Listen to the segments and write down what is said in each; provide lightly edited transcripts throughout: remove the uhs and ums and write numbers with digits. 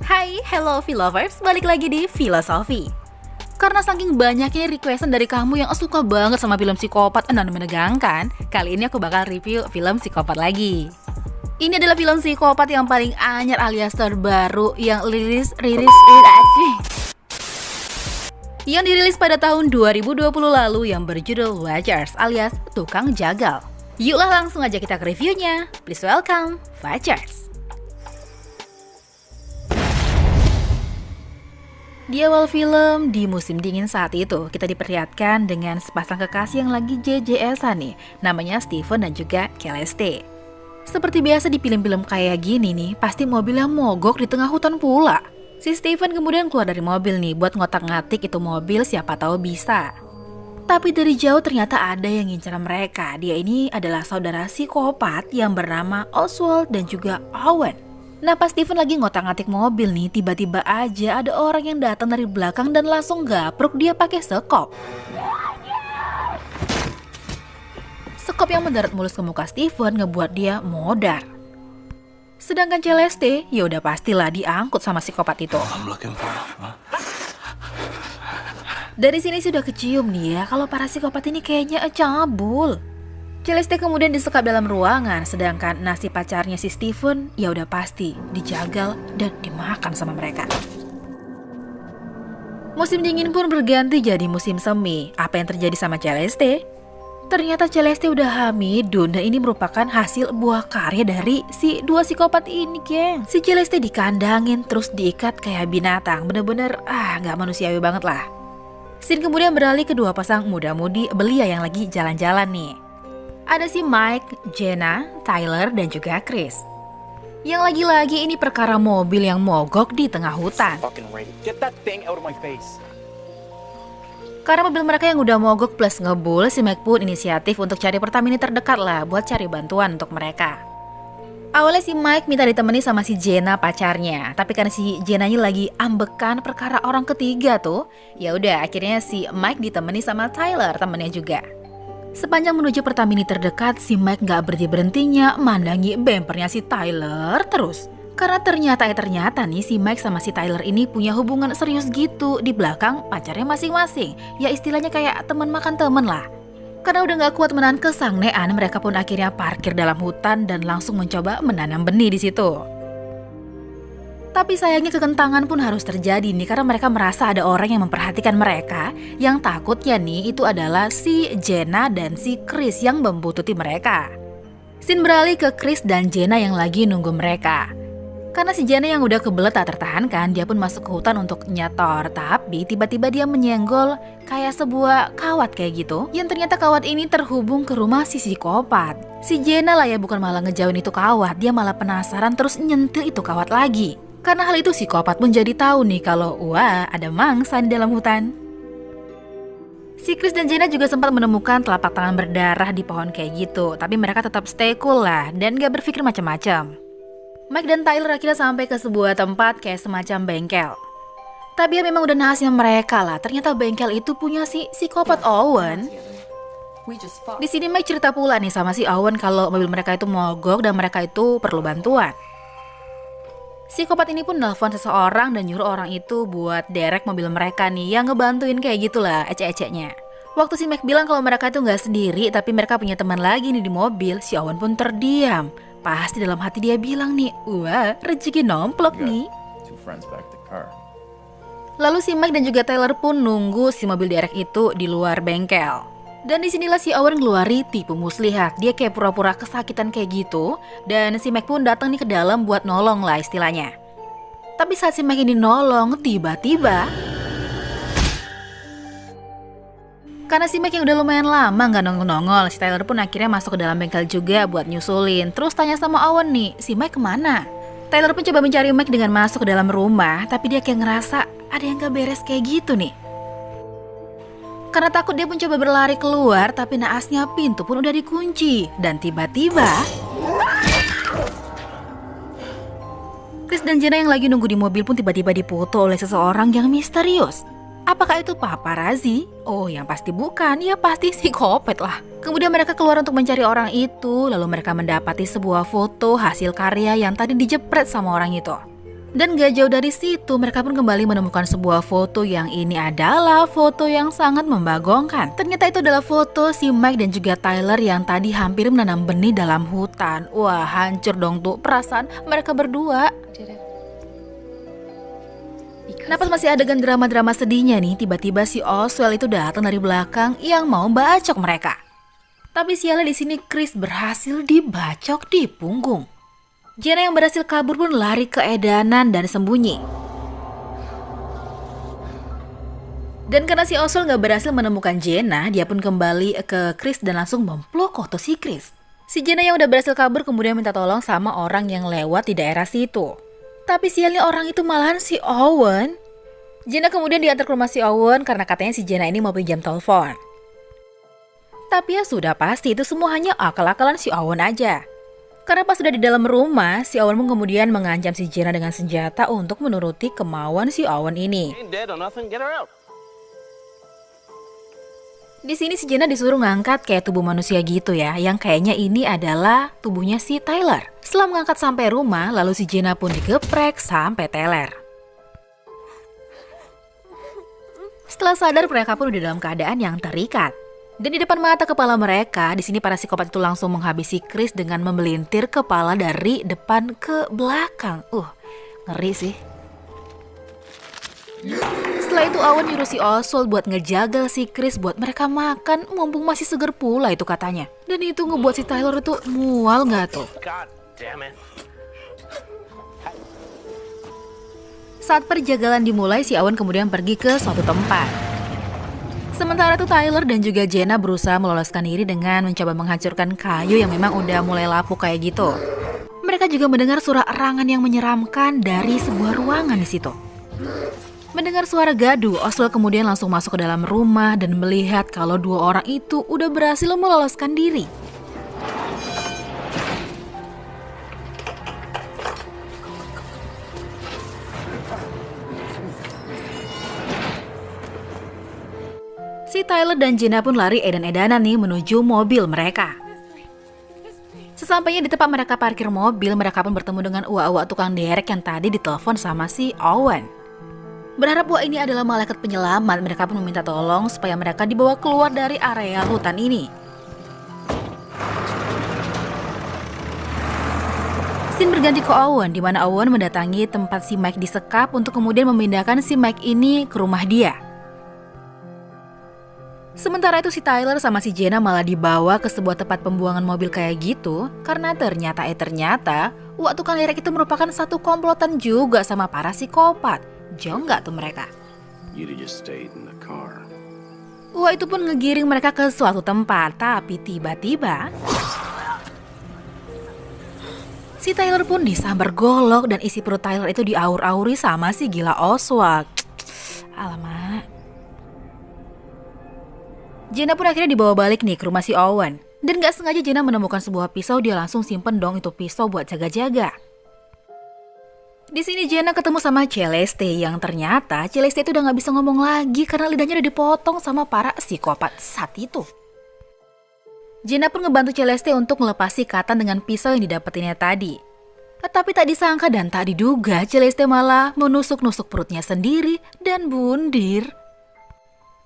Hai, hello V-lovers, balik lagi di Filosofi. Karena saking banyaknya requestan dari kamu yang suka banget sama film psikopat dan menegangkan, kali ini aku bakal review film psikopat lagi. Ini adalah film psikopat yang paling anyar alias terbaru yang dirilis pada tahun 2020 lalu yang berjudul Watchers alias Tukang Jagal. Yuklah langsung aja kita ke reviewnya. Please welcome Watchers. Di awal film, di musim dingin saat itu, kita diperlihatkan dengan sepasang kekasih yang lagi JJS-an nih, namanya Steven dan juga Celeste. Seperti biasa di film-film kayak gini nih, pasti mobilnya mogok di tengah hutan pula. Si Steven kemudian keluar dari mobil nih, buat ngotak-ngatik itu mobil siapa tahu bisa. Tapi dari jauh ternyata ada yang ngincar mereka. Dia ini adalah saudara psikopat yang bernama Oswald dan juga Owen. Nah pas Steven lagi ngotak-ngatik mobil nih, tiba-tiba aja ada orang yang datang dari belakang dan langsung gapruk dia pakai sekop. Sekop yang mendarat mulus ke muka Steven ngebuat dia modar. Sedangkan Celeste, ya udah pastilah diangkut sama psikopat itu. Dari sini sudah kecium nih ya, kalau para psikopat ini kayaknya cabul. Celeste kemudian disekap dalam ruangan, sedangkan nasi pacarnya si Steven ya udah pasti dijagal dan dimakan sama mereka. Musim dingin pun berganti jadi musim semi. Apa yang terjadi sama Celeste? Ternyata Celeste udah hamidun dan ini merupakan hasil buah karya dari si dua psikopat ini, geng. Si Celeste dikandangin terus diikat kayak binatang, bener-bener gak manusiawi banget lah. Scene kemudian beralih ke dua pasang muda-mudi belia yang lagi jalan-jalan nih. Ada si Mike, Jenna, Tyler, dan juga Chris. Yang lagi-lagi ini perkara mobil yang mogok di tengah hutan. Karena mobil mereka yang udah mogok plus ngebul, si Mike pun inisiatif untuk cari Pertamini terdekat lah buat cari bantuan untuk mereka. Awalnya si Mike minta ditemani sama si Jenna pacarnya, tapi karena si Jenna-nya lagi ambekan perkara orang ketiga tuh, ya udah akhirnya si Mike ditemani sama Tyler temennya juga. Sepanjang menuju Pertamini terdekat, si Mike gak berhenti-berhentinya mandangi bempernya si Tyler terus. Karena ternyata nih si Mike sama si Tyler ini punya hubungan serius gitu di belakang pacarnya masing-masing. Ya istilahnya kayak teman makan temen lah. Karena udah gak kuat menahan kesangnean, mereka pun akhirnya parkir dalam hutan dan langsung mencoba menanam benih di situ. Tapi sayangnya kekentangan pun harus terjadi nih karena mereka merasa ada orang yang memperhatikan mereka. Yang takutnya nih itu adalah si Jenna dan si Chris yang membuntuti mereka. Scene beralih ke Chris dan Jenna yang lagi nunggu mereka. Karena si Jenna yang udah kebelet tak tertahankan, dia pun masuk ke hutan untuk nyetor. Tapi tiba-tiba dia menyenggol kayak sebuah kawat kayak gitu. Yang ternyata kawat ini terhubung ke rumah si psikopat. Si Jenna lah ya bukan malah ngejauhin itu kawat, dia malah penasaran terus nyentil itu kawat lagi. Karena hal itu psikopat pun jadi tahu nih kalau wah ada mangsa di dalam hutan. Si Chris dan Jenna juga sempat menemukan telapak tangan berdarah di pohon kayak gitu. Tapi mereka tetap stay cool lah dan gak berpikir macam-macam. Mike dan Tyler akhirnya sampai ke sebuah tempat kayak semacam bengkel. Tapi ya memang udah nahasnya mereka lah. Ternyata bengkel itu punya si psikopat Owen. Di sini Mike cerita pula nih sama si Owen kalau mobil mereka itu mogok dan mereka itu perlu bantuan. Psikopat ini pun nelfon seseorang dan nyuruh orang itu buat derek mobil mereka nih yang ngebantuin kayak gitulah ecek-eceknya. Waktu si Mike bilang kalau mereka itu nggak sendiri tapi mereka punya teman lagi nih di mobil, si Owen pun terdiam. Pasti dalam hati dia bilang nih, wah rezeki nomplok nih. Lalu si Mike dan juga Tyler pun nunggu si mobil derek itu di luar bengkel. Dan disinilah si Owen ngeluari tipu muslihat. Dia kayak pura-pura kesakitan kayak gitu. Dan si Mike pun datang nih ke dalam buat nolong lah istilahnya. Tapi saat si Mike ini nolong, tiba-tiba karena si Mike yang udah lumayan lama gak nongol-nongol, si Tyler pun akhirnya masuk ke dalam bengkel juga buat nyusulin. Terus tanya sama Owen nih, si Mike kemana? Tyler pun coba mencari Mike dengan masuk ke dalam rumah. Tapi dia kayak ngerasa ada yang gak beres kayak gitu nih. Karena takut dia pun coba berlari keluar, tapi naasnya pintu pun udah dikunci. Dan tiba-tiba Chris dan Jenna yang lagi nunggu di mobil pun tiba-tiba dipoto oleh seseorang yang misterius. Apakah itu paparazzi? Oh yang pasti bukan, ya pasti psikopat lah. Kemudian mereka keluar untuk mencari orang itu. Lalu mereka mendapati sebuah foto hasil karya yang tadi dijepret sama orang itu. Dan gak jauh dari situ, mereka pun kembali menemukan sebuah foto yang ini adalah foto yang sangat membagongkan. Ternyata itu adalah foto si Mike dan juga Tyler yang tadi hampir menanam benih dalam hutan. Wah, hancur dong tuh perasaan mereka berdua. Kenapa masih adegan drama-drama sedihnya nih? Tiba-tiba si Oswald itu datang dari belakang yang mau bacok mereka. Tapi sialnya di sini Chris berhasil dibacok di punggung. Jenna yang berhasil kabur pun lari ke edanan dan sembunyi. Dan karena si Oswald gak berhasil menemukan Jenna, dia pun kembali ke Chris dan langsung memplok foto si Chris. Si Jenna yang udah berhasil kabur kemudian minta tolong sama orang yang lewat di daerah situ. Tapi sialnya orang itu malahan si Owen. Jenna kemudian diantar ke rumah si Owen karena katanya si Jenna ini mau pinjam telepon. Tapi ya sudah pasti itu semua hanya akal-akalan si Owen aja. Karena pas sudah di dalam rumah, si Owen pun kemudian mengancam si Jenna dengan senjata untuk menuruti kemauan si Owen ini. Di sini si Jenna disuruh ngangkat kayak tubuh manusia gitu ya, yang kayaknya ini adalah tubuhnya si Tyler. Setelah mengangkat sampai rumah, lalu si Jenna pun digeprek sampai teler. Setelah sadar, mereka pun udah dalam keadaan yang terikat. Dan di depan mata kepala mereka, di sini para psikopat itu langsung menghabisi Chris dengan memelintir kepala dari depan ke belakang. Ngeri sih. Setelah itu Owen nyuruh si Oswald buat ngejaga si Chris buat mereka makan, mumpung masih seger pula itu katanya. Dan itu ngebuat si Tyler itu mual gak tuh? Saat perjalanan dimulai, si Owen kemudian pergi ke suatu tempat. Sementara itu Tyler dan juga Jenna berusaha meloloskan diri dengan mencoba menghancurkan kayu yang memang udah mulai lapuk kayak gitu. Mereka juga mendengar suara erangan yang menyeramkan dari sebuah ruangan di situ. Mendengar suara gaduh, Oswald kemudian langsung masuk ke dalam rumah dan melihat kalau dua orang itu udah berhasil meloloskan diri. Si Tyler dan Jenna pun lari edan-edanan nih menuju mobil mereka. Sesampainya di tempat mereka parkir mobil, mereka pun bertemu dengan uak-uak tukang derek yang tadi ditelepon sama si Owen. Berharap uak ini adalah malaikat penyelamat, mereka pun meminta tolong supaya mereka dibawa keluar dari area hutan ini. Scene berganti ke Owen, di mana Owen mendatangi tempat si Mike disekap untuk kemudian memindahkan si Mike ini ke rumah dia. Sementara itu si Tyler sama si Jenna malah dibawa ke sebuah tempat pembuangan mobil kayak gitu karena ternyata uak tukang derek itu merupakan satu komplotan juga sama para psikopat. Jauh nggak tuh mereka? Uak itu pun ngegiring mereka ke suatu tempat, tapi tiba-tiba si Tyler pun disambar golok dan isi perut Tyler itu diaur-auri sama si gila Oswald. Alamak. Jenna pun akhirnya dibawa balik nih ke rumah si Owen. Dan gak sengaja Jenna menemukan sebuah pisau, dia langsung simpen dong itu pisau buat jaga-jaga. Di sini Jenna ketemu sama Celeste yang ternyata Celeste itu udah gak bisa ngomong lagi karena lidahnya udah dipotong sama para psikopat saat itu. Jenna pun ngebantu Celeste untuk melepasi ikatan dengan pisau yang didapetinnya tadi. Tapi tak disangka dan tak diduga Celeste malah menusuk-nusuk perutnya sendiri dan bundir.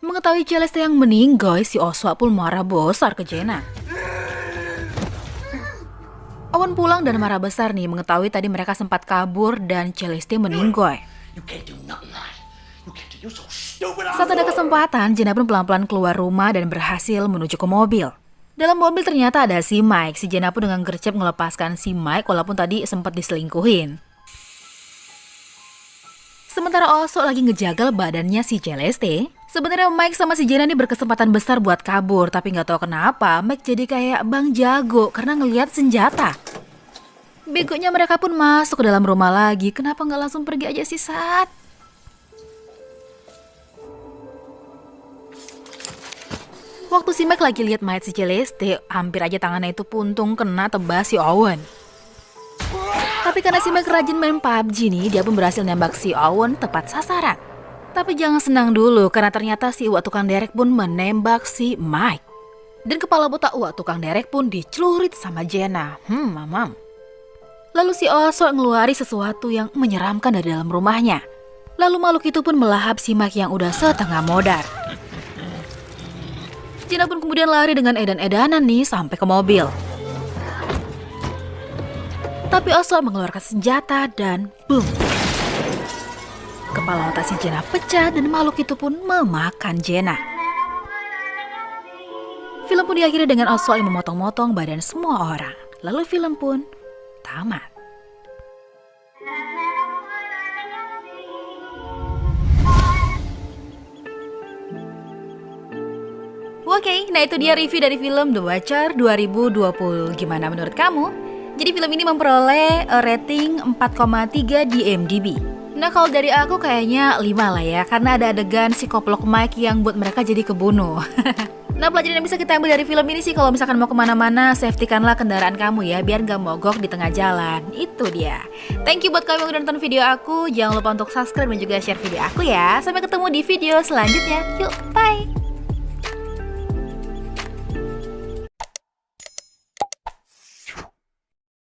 Mengetahui Celeste yang meninggoy, si Oswald pun marah besar ke Jenna. Owen pulang dan marah besar nih mengetahui tadi mereka sempat kabur dan Celeste meninggoy. Saat ada kesempatan, Jenna pun pelan-pelan keluar rumah dan berhasil menuju ke mobil. Dalam mobil ternyata ada si Mike. Si Jenna pun dengan gercep melepaskan si Mike walaupun tadi sempat diselingkuhin. Sementara Oswald lagi ngejagal badannya si Celeste, sebenarnya Mike sama si Jenna ini berkesempatan besar buat kabur, tapi nggak tahu kenapa Mike jadi kayak Bang Jago karena ngelihat senjata. Begonya mereka pun masuk ke dalam rumah lagi, kenapa nggak langsung pergi aja sih Sat? Waktu si Mike lagi lihat mayat si Celeste, hampir aja tangannya itu puntung kena tebas si Owen. Tapi karena si Mike rajin main PUBG nih, dia pun berhasil nembak si Owen tepat sasaran. Tapi jangan senang dulu, karena ternyata si uak tukang derek pun menembak si Mike. Dan kepala botak uak tukang derek pun dicelurit sama Jenna. Mamam. Lalu si Osok ngeluari sesuatu yang menyeramkan dari dalam rumahnya. Lalu makhluk itu pun melahap si Mike yang udah setengah modar. Jenna pun kemudian lari dengan edan-edanan nih sampai ke mobil. Tapi Osok mengeluarkan senjata dan boom. Kepala otak si Jenna pecah dan makhluk itu pun memakan Jenna. Film pun diakhiri dengan Osok yang memotong-motong badan semua orang. Lalu film pun tamat. Oke, nah itu dia review dari film The Watcher 2020. Gimana menurut kamu? Jadi film ini memperoleh rating 4,3 di IMDb. Nah kalau dari aku kayaknya 5 lah ya, karena ada adegan si koplok Mike yang buat mereka jadi kebunuh. Nah pelajaran yang bisa kita ambil dari film ini sih, kalau misalkan mau kemana-mana, safety-kanlah kendaraan kamu ya, biar gak mogok di tengah jalan. Itu dia. Thank you buat kamu yang udah nonton video aku. Jangan lupa untuk subscribe dan juga share video aku ya. Sampai ketemu di video selanjutnya. Yuk!